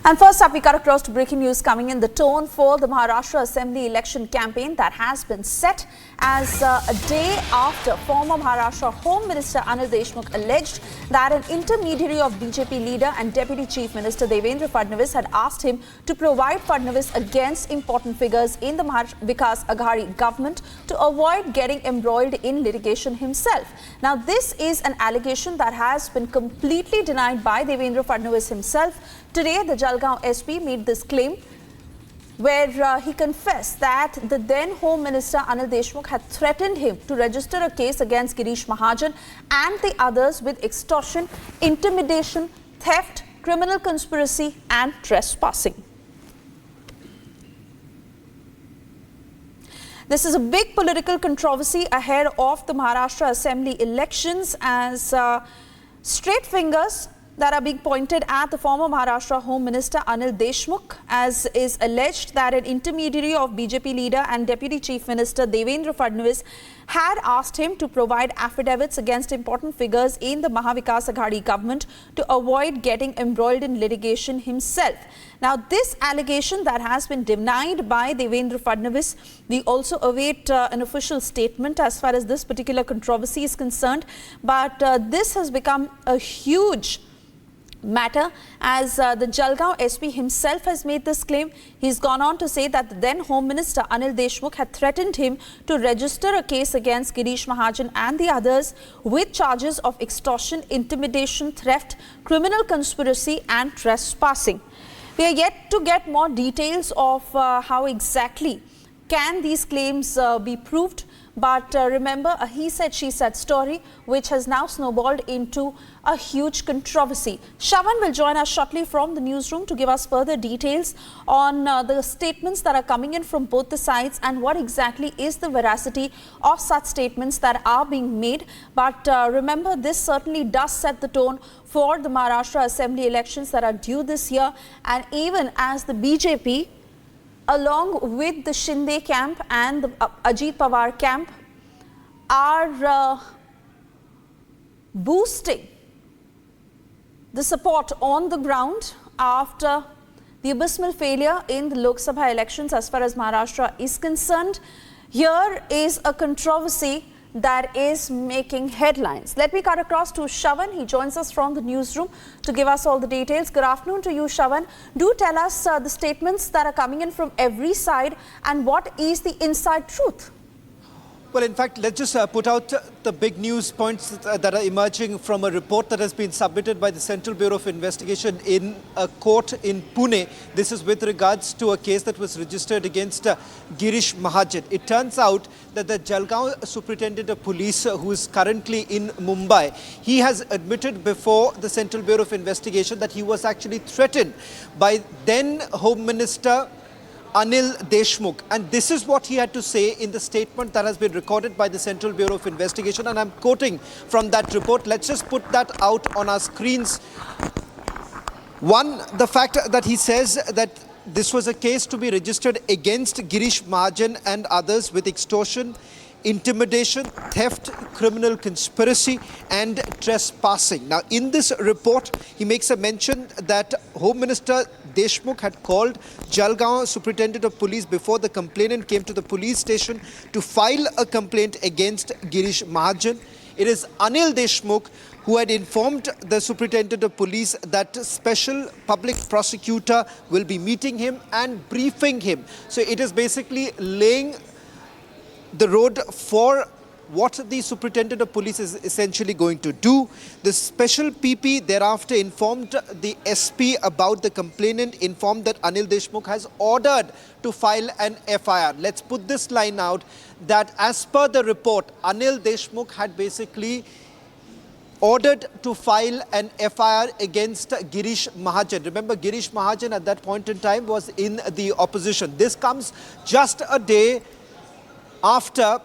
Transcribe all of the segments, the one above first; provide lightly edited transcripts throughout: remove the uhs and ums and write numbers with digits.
And first up, we cut across to breaking news coming in. The tone for the Maharashtra Assembly election campaign that has been set as a day after former Maharashtra Home Minister Anil Deshmukh alleged that an intermediary of BJP leader and Deputy Chief Minister Devendra Fadnavis had asked him to provide Fadnavis against important figures in the Vikas Aghadi government to avoid getting embroiled in litigation himself. Now, this is an allegation that has been completely denied by Devendra Fadnavis himself. Today, the Jalgaon SP made this claim where he confessed that the then Home Minister Anil Deshmukh had threatened him to register a case against Girish Mahajan and the others with extortion, intimidation, theft, criminal conspiracy and trespassing. This is a big political controversy ahead of the Maharashtra Assembly elections as straight fingers that are being pointed at the former Maharashtra Home Minister Anil Deshmukh, as is alleged that an intermediary of BJP leader and Deputy Chief Minister Devendra Fadnavis had asked him to provide affidavits against important figures in the Vikas Aghadi government to avoid getting embroiled in litigation himself. Now, this allegation that has been denied by Devendra Fadnavis, we also await an official statement as far as this particular controversy is concerned. But this has become a huge matter as the Jalgaon SP himself has made this claim. He's gone on to say that the then Home Minister Anil Deshmukh had threatened him to register a case against Girish Mahajan and the others with charges of extortion, intimidation, theft, criminal conspiracy and trespassing. We are yet to get more details of how exactly can these claims be proved. But remember, a he said, she said story, which has now snowballed into a huge controversy. Shavan will join us shortly from the newsroom to give us further details on the statements that are coming in from both the sides and what exactly is the veracity of such statements that are being made. But remember, this certainly does set the tone for the Maharashtra Assembly elections that are due this year. And even as the BJP, along with the Shinde camp and the Ajit Pawar camp, are boosting the support on the ground after the abysmal failure in the Lok Sabha elections as far as Maharashtra is concerned. Here is a controversy that is making headlines. Let me cut across to Shavan. He joins us from the newsroom to give us all the details. Good afternoon to you, Shavan. Do tell us the statements that are coming in from every side and what is the inside truth? Well, in fact, let's just put out the big news points that are emerging from a report that has been submitted by the Central Bureau of Investigation in a court in Pune. This is with regards to a case that was registered against Girish Mahajan. It turns out that the Jalgaon Superintendent of Police, who is currently in Mumbai, he has admitted before the Central Bureau of Investigation that he was actually threatened by then Home Minister Anil Deshmukh, and this is what he had to say in the statement that has been recorded by the Central Bureau of Investigation, and I'm quoting from that report. Let's just put that out on our screens. One, the fact that he says that this was a case to be registered against Girish Mahajan and others with extortion, intimidation, theft, criminal conspiracy and trespassing. Now, in this report, he makes a mention that Home Minister Deshmukh had called Jalgaon Superintendent of Police before the complainant came to the police station to file a complaint against Girish Mahajan. It is Anil Deshmukh who had informed the Superintendent of Police that Special Public Prosecutor will be meeting him and briefing him. So it is basically laying the road for what the Superintendent of Police is essentially going to do. The Special PP thereafter informed the SP about the complainant, informed that Anil Deshmukh has ordered to file an FIR. Let's put this line out, that as per the report, Anil Deshmukh had basically ordered to file an FIR against Girish Mahajan. Remember, Girish Mahajan at that point in time was in the opposition. This comes just a day after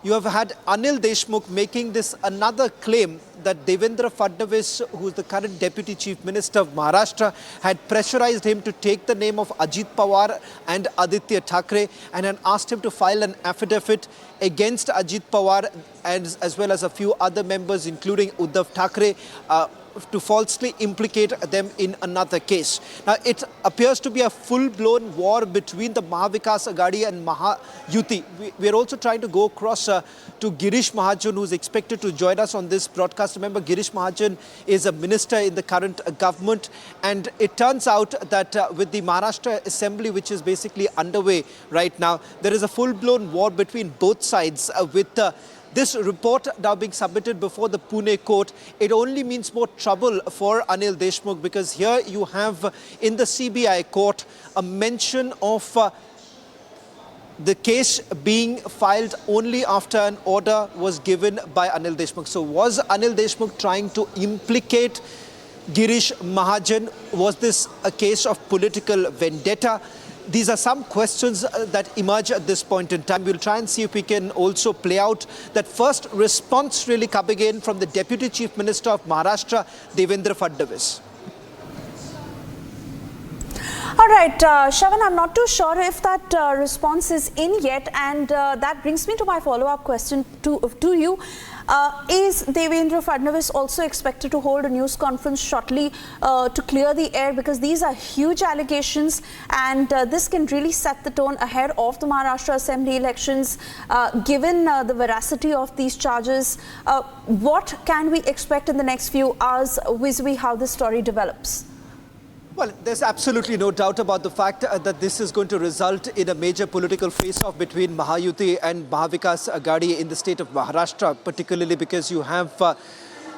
you have had Anil Deshmukh making this another claim that Devendra Fadnavis, who is the current Deputy Chief Minister of Maharashtra, had pressurized him to take the name of Ajit Pawar and Aditya Thackeray and had asked him to file an affidavit against Ajit Pawar and as well as a few other members, including Uddhav Thackeray, to falsely implicate them in another case. Now, it appears to be a full-blown war between the Mahavikas Aghadi and Mahayuti. We are also trying to go across to Girish Mahajan, who is expected to join us on this broadcast. Remember, Girish Mahajan is a minister in the current government, and it turns out that with the Maharashtra Assembly, which is basically underway right now, there is a full-blown war between both sides with this report now being submitted before the Pune Court. It only means more trouble for Anil Deshmukh, because here you have in the CBI court a mention of the case being filed only after an order was given by Anil Deshmukh. So was Anil Deshmukh trying to implicate Girish Mahajan? Was this a case of political vendetta? These are some questions that emerge at this point in time. We'll try and see if we can also play out that first response really coming in from the Deputy Chief Minister of Maharashtra, Devendra Fadnavis. All right, Shravan, I'm not too sure if that response is in yet, and that brings me to my follow-up question to you. Is Devendra Fadnavis also expected to hold a news conference shortly to clear the air? Because these are huge allegations, and this can really set the tone ahead of the Maharashtra Assembly elections. Given the veracity of these charges, what can we expect in the next few hours vis-a-vis how this story develops? Well, there's absolutely no doubt about the fact that this is going to result in a major political face-off between Mahayuti and Mahavikas Aghadi in the state of Maharashtra, particularly because you have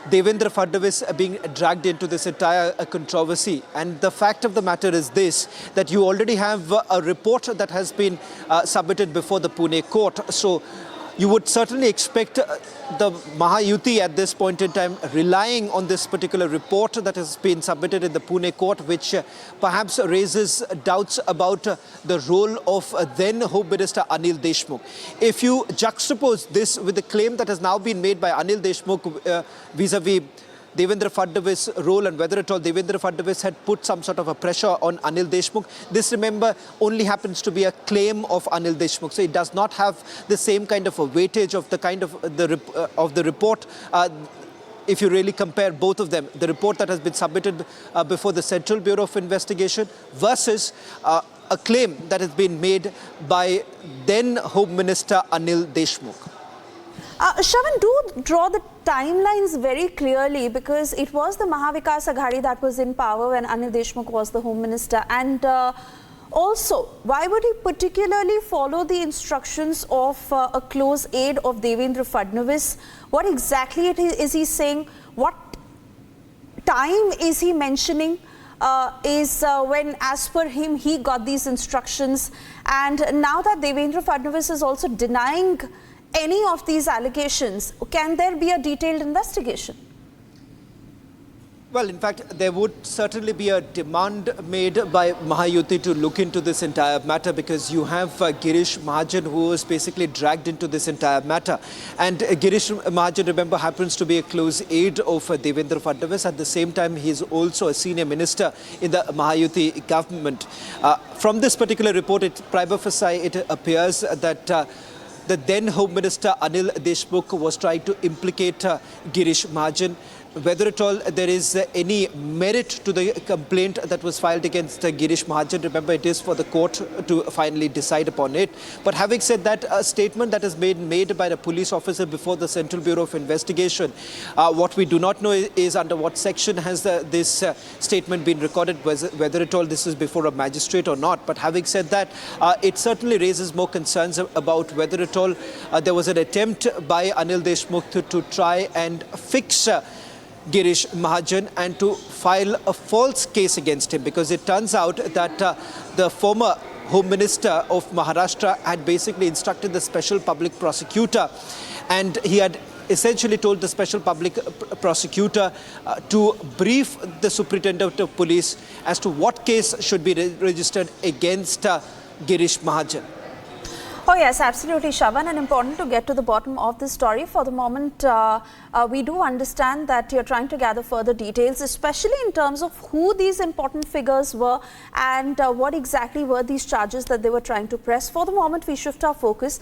Devendra Fadnavis being dragged into this entire controversy. And the fact of the matter is this, that you already have a report that has been submitted before the Pune Court. So you would certainly expect the Mahayuti at this point in time relying on this particular report that has been submitted in the Pune Court, which perhaps raises doubts about the role of then Home Minister Anil Deshmukh. If you juxtapose this with the claim that has now been made by Anil Deshmukh vis-a-vis Devendra Fadnavis' role, and whether at all Devendra Fadnavis had put some sort of a pressure on Anil Deshmukh. This, remember, only happens to be a claim of Anil Deshmukh. So it does not have the same kind of a weightage of the kind of the report. If you really compare both of them, the report that has been submitted before the Central Bureau of Investigation versus a claim that has been made by then Home Minister Anil Deshmukh. Shravan, do draw the timelines very clearly, because it was the Mahavikas Aghadi that was in power when Anil Deshmukh was the Home Minister. And also, why would he particularly follow the instructions of a close aide of Devendra Fadnavis? What exactly is he saying? What time is he mentioning? When, as per him, he got these instructions. And now that Devendra Fadnavis is also denying any of these allegations, can there be a detailed investigation? Well, in fact, there would certainly be a demand made by Mahayuti to look into this entire matter, because you have Girish Mahajan, who was basically dragged into this entire matter. And Girish Mahajan, remember, happens to be a close aide of Devendra Fadnavis. At the same time, he is also a senior minister in the Mahayuti government. From this particular report, prima facie, it appears that the then Home Minister Anil Deshmukh was trying to implicate Girish Mahajan. Whether at all there is any merit to the complaint that was filed against Girish Mahajan, remember, it is for the court to finally decide upon it. But having said that, a statement that has been made by the police officer before the Central Bureau of Investigation, what we do not know is under what section has this statement been recorded, whether at all this is before a magistrate or not. But having said that, it certainly raises more concerns about whether at all there was an attempt by Anil Deshmukh to try and fix Girish Mahajan and to file a false case against him, because it turns out that the former Home Minister of Maharashtra had basically instructed the Special Public Prosecutor, and he had essentially told the Special Public Prosecutor to brief the Superintendent of Police as to what case should be registered against Girish Mahajan. Oh yes, absolutely, Shravan, and important to get to the bottom of this story. For the moment, we do understand that you're trying to gather further details, especially in terms of who these important figures were and what exactly were these charges that they were trying to press. For the moment, we shift our focus